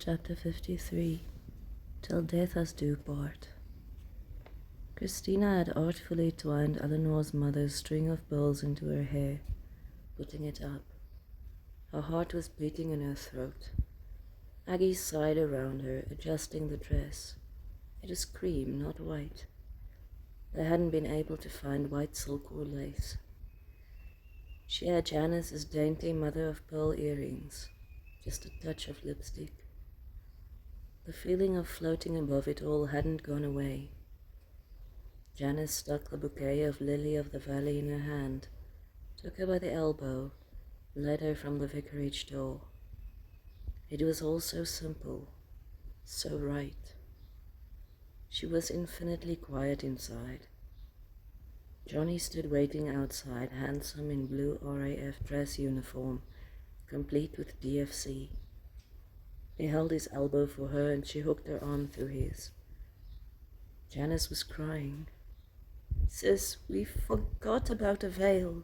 Chapter 53. Till Death Us Do Part. Christina had artfully twined Eleanor's mother's string of pearls into her hair, putting it up. Her heart was beating in her throat. Aggie sighed around her, adjusting the dress. It was cream, not white. They hadn't been able to find white silk or lace. She had Janice's dainty mother-of-pearl earrings, just a touch of lipstick. The feeling of floating above it all hadn't gone away. Janice stuck the bouquet of lily of the valley in her hand, took her by the elbow, led her from the vicarage door. It was all so simple, so right. She was infinitely quiet inside. Johnny stood waiting outside, handsome in blue RAF dress uniform, complete with DFC. He held his elbow for her and she hooked her arm through his. Janice was crying. "Sis, we forgot about a veil."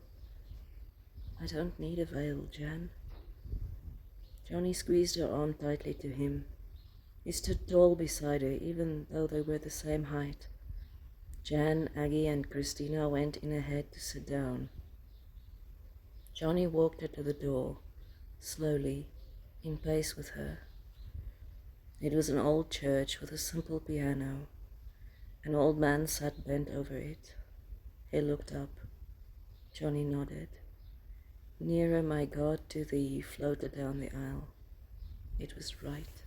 "I don't need a veil, Jan." Johnny squeezed her arm tightly to him. He stood tall beside her, even though they were the same height. Jan, Aggie, and Christina went in ahead to sit down. Johnny walked her to the door, slowly, in pace with her. It was an old church with a simple piano. An old man sat bent over it. He looked up. Johnny nodded. "Nearer, my God, to thee," floated down the aisle. It was right.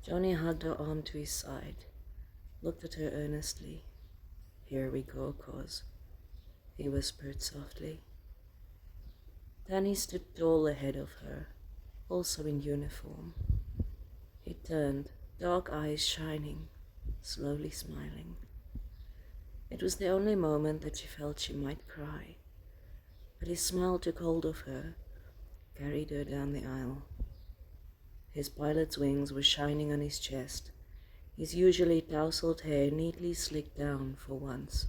Johnny hugged her arm to his side, looked at her earnestly. "Here we go, cuz," he whispered softly. Danny stood tall ahead of her, also in uniform. He turned, dark eyes shining, slowly smiling. It was the only moment that she felt she might cry, but his smile took hold of her, carried her down the aisle. His pilot's wings were shining on his chest, his usually tousled hair neatly slicked down for once.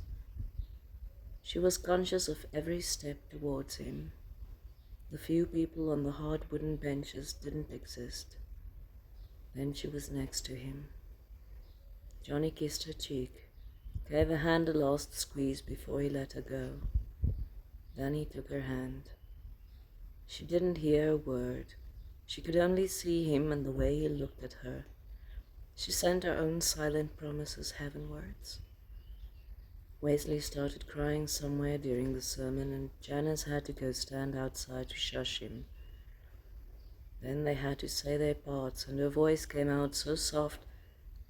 She was conscious of every step towards him. The few people on the hard wooden benches didn't exist. Then she was next to him. Johnny kissed her cheek, gave her hand a last squeeze before he let her go. Danny took her hand. She didn't hear a word. She could only see him and the way he looked at her. She sent her own silent promises heavenwards. Wesley started crying somewhere during the sermon and Janice had to go stand outside to shush him. Then they had to say their parts and her voice came out so soft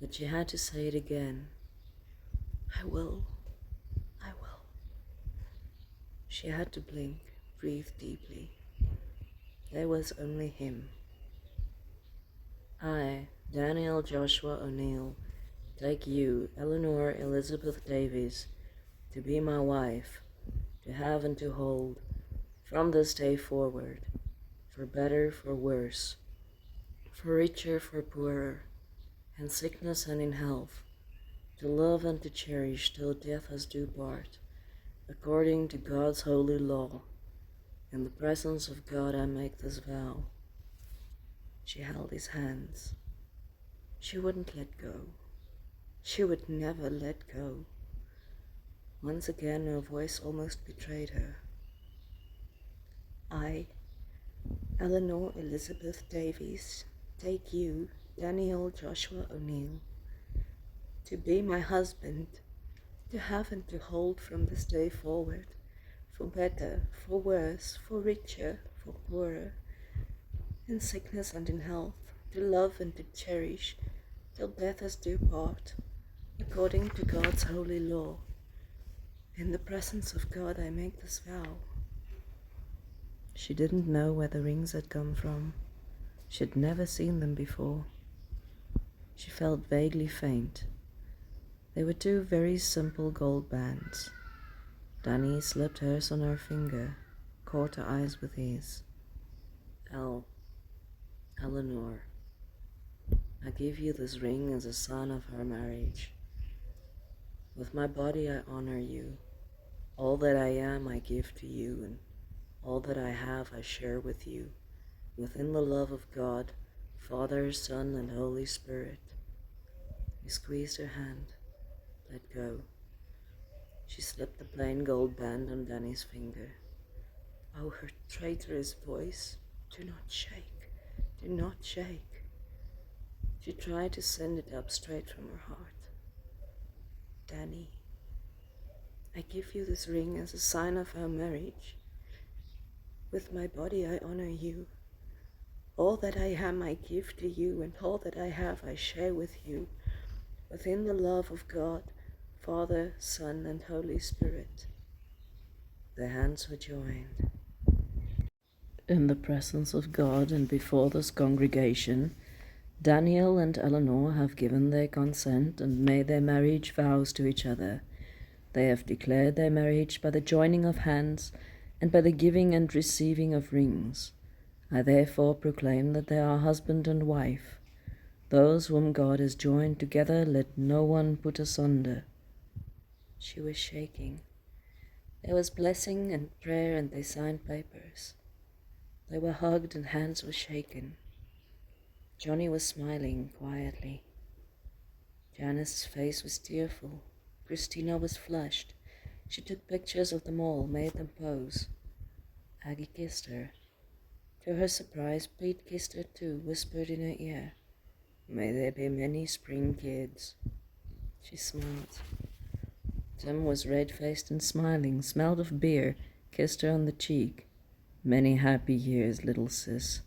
that she had to say it again. I will. She had to blink, breathe deeply. There was only him. "I, Daniel Joshua O'Neill, take you, Eleanor Elizabeth Davies, to be my wife, to have and to hold, from this day forward, for better, for worse, for richer, for poorer, in sickness and in health, to love and to cherish till death us do part, according to God's holy law. In the presence of God I make this vow." She held his hands. She wouldn't let go. She would never let go. Once again her voice almost betrayed her. "I, Eleanor Elizabeth Davies, take you, Daniel Joshua O'Neill, to be my husband, to have and to hold from this day forward, for better, for worse, for richer, for poorer, in sickness and in health, to love and to cherish, till death us do part, according to God's holy law. In the presence of God I make this vow." She didn't know where the rings had come from. She'd never seen them before. She felt vaguely faint. They were two very simple gold bands. Danny slipped hers on her finger, caught her eyes with his. Eleanor, I give you this ring as a sign of our marriage. With my body I honor you. All that I am I give to you, and all that I have I share with you, within the love of God, Father, Son, and Holy Spirit. He squeezed her hand, let go. She slipped the plain gold band on Danny's finger. Oh, her traitorous voice. Do not shake. Do not shake. She tried to send it up straight from her heart. Danny, I give you this ring as a sign of our marriage. With my body I honor you. All that I am I give to you, and all that I have I share with you, within the love of God, Father, Son, and Holy Spirit. Their hands were joined. In the presence of God and before this congregation, Daniel and Eleanor have given their consent and made their marriage vows to each other. They have declared their marriage by the joining of hands and by the giving and receiving of rings. I therefore proclaim that they are husband and wife. Those whom God has joined together, let no one put asunder. She was shaking. There was blessing and prayer, and they signed papers. They were hugged and hands were shaken. Johnny was smiling quietly. Janice's face was tearful. Christina was flushed. She took pictures of them all, made them pose. Aggie kissed her. To her surprise, Pete kissed her too, whispered in her ear, "May there be many spring kids." She smiled. Tim was red-faced and smiling, smelled of beer, kissed her on the cheek. "Many happy years, little sis."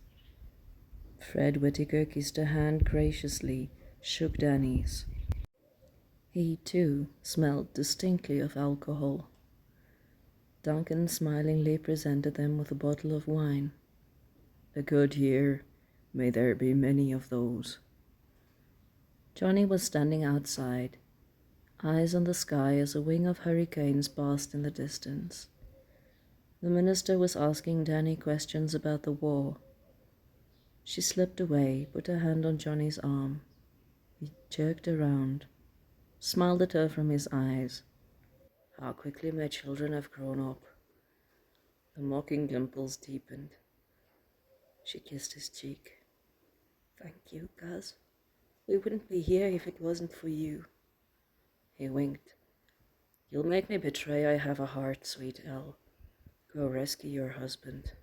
Fred Whittaker kissed her hand graciously, shook Danny's. He, too, smelled distinctly of alcohol. Duncan smilingly presented them with a bottle of wine. "A good year. May there be many of those." Johnny was standing outside, eyes on the sky as a wing of hurricanes passed in the distance. The minister was asking Danny questions about the war. She slipped away, put her hand on Johnny's arm. He jerked around, smiled at her from his eyes. "How quickly my children have grown up." The mocking dimples deepened. She kissed his cheek. "Thank you, Gus. We wouldn't be here if it wasn't for you." He winked. "You'll make me betray I have a heart, sweet Elle. Go rescue your husband."